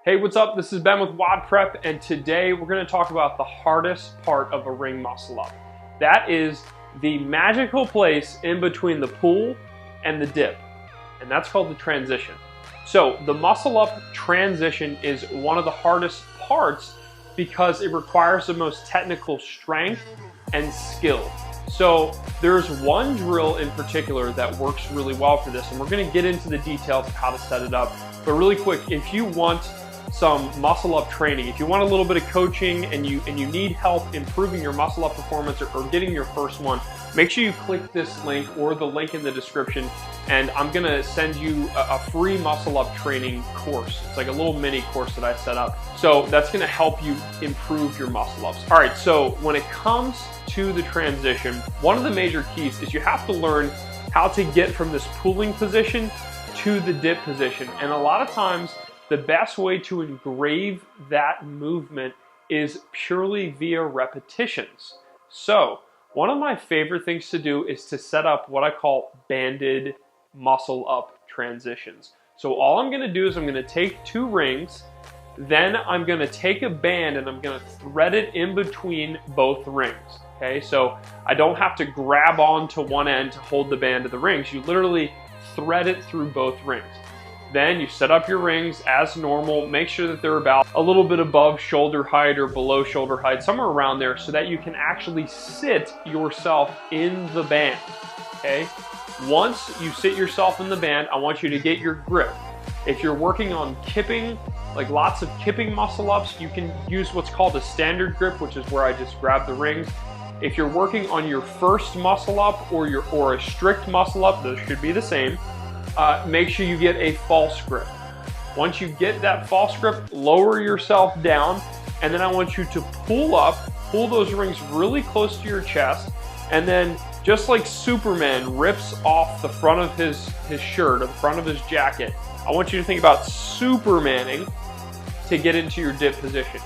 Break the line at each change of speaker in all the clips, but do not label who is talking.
Hey, what's up? This is Ben with WODprep, and today we're going to talk about the hardest part of a ring muscle up. That is the magical place in between the pull and the dip, and that's called the transition. So the muscle up transition is one of the hardest parts because it requires the most technical strength and skill. So there's one drill in particular that works really well for this, and we're going to get into the details of how to set it up. But really quick, if you want some muscle up training, if you want a little bit of coaching and you need help improving your muscle up performance or getting your first one, make sure you click this link or the link in the description, and I'm gonna send you a free muscle up training course. It's like a little mini course that I set up. So that's gonna help you improve your muscle ups. All right, so when it comes to the transition, one of the major keys is you have to learn how to get from this pulling position to the dip position. And a lot of times, the best way to engrave that movement is purely via repetitions. So one of my favorite things to do is to set up what I call banded muscle up transitions. So all I'm gonna do is I'm gonna take two rings, then I'm gonna take a band and I'm gonna thread it in between both rings. Okay, so I don't have to grab onto one end to hold the band of the rings. You literally thread it through both rings. Then you set up your rings as normal. Make sure that they're about a little bit above shoulder height or below shoulder height, somewhere around there, so that you can actually sit yourself in the band, okay? Once you sit yourself in the band, I want you to get your grip. If you're working on kipping, like lots of kipping muscle ups, you can use what's called a standard grip, which is where I just grab the rings. If you're working on your first muscle up or a strict muscle up, those should be the same. Make sure you get a false grip. Once you get that false grip, lower yourself down, and then I want you to pull those rings really close to your chest, and then just like Superman rips off the front of his shirt or the front of his jacket, I want you to think about Supermaning to get into your dip position.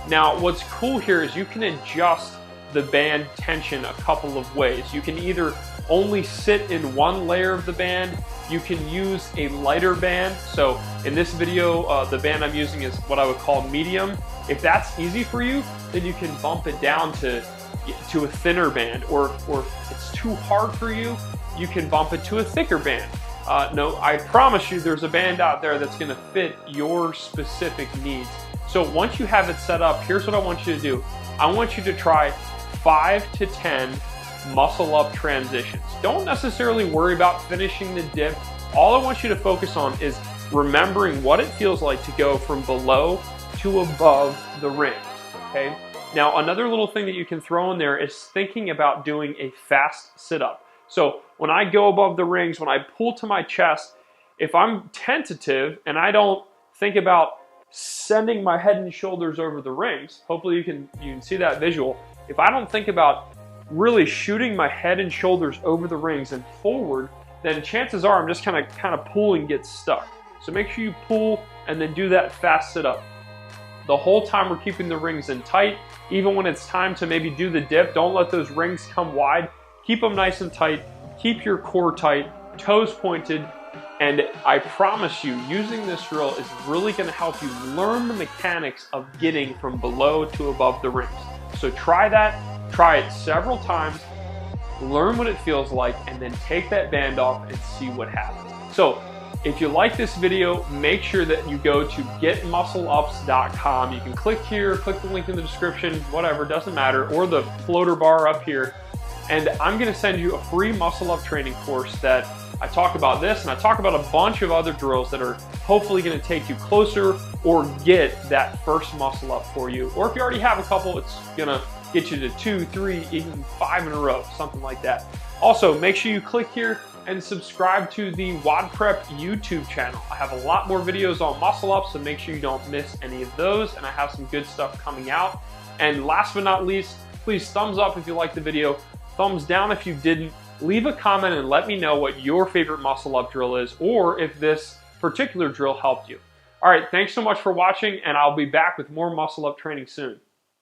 Now, what's cool here is you can adjust the band tension a couple of ways. You can either only sit in one layer of the band. You can use a lighter band. So in this video, the band I'm using is what I would call medium. If that's easy for you, then you can bump it down to a thinner band. Or if it's too hard for you, you can bump it to a thicker band. No, I promise you there's a band out there that's gonna fit your specific needs. So once you have it set up, here's what I want you to do. I want you to try 5 to 10 muscle up transitions. Don't necessarily worry about finishing the dip. All I want you to focus on is remembering what it feels like to go from below to above the ring, okay? Now, another little thing that you can throw in there is thinking about doing a fast sit-up. So when I go above the rings, when I pull to my chest, if I'm tentative and I don't think about sending my head and shoulders over the rings, hopefully you can see that visual. If I don't think about really shooting my head and shoulders over the rings and forward, then chances are I'm just kind of pull and get stuck. So make sure you pull and then do that fast sit up. The whole time we're keeping the rings in tight. Even when it's time to maybe do the dip, don't let those rings come wide. Keep them nice and tight. Keep your core tight, toes pointed, and I promise you, using this drill is really going to help you learn the mechanics of getting from below to above the rings. So try that. Try it several times, learn what it feels like, and then take that band off and see what happens. So if you like this video, make sure that you go to getmuscleups.com. You can click here, click the link in the description, whatever, doesn't matter, or the floater bar up here. And I'm gonna send you a free muscle up training course that I talk about this, and I talk about a bunch of other drills that are hopefully gonna take you closer or get that first muscle up for you. Or if you already have a couple, it's gonna get you to 2, 3, even 5 in a row, something like that. Also, make sure you click here and subscribe to the WODprep YouTube channel. I have a lot more videos on muscle ups, so make sure you don't miss any of those, and I have some good stuff coming out. And last but not least, please thumbs up if you liked the video, thumbs down if you didn't. Leave a comment and let me know what your favorite muscle up drill is, or if this particular drill helped you. All right, thanks so much for watching, and I'll be back with more muscle up training soon.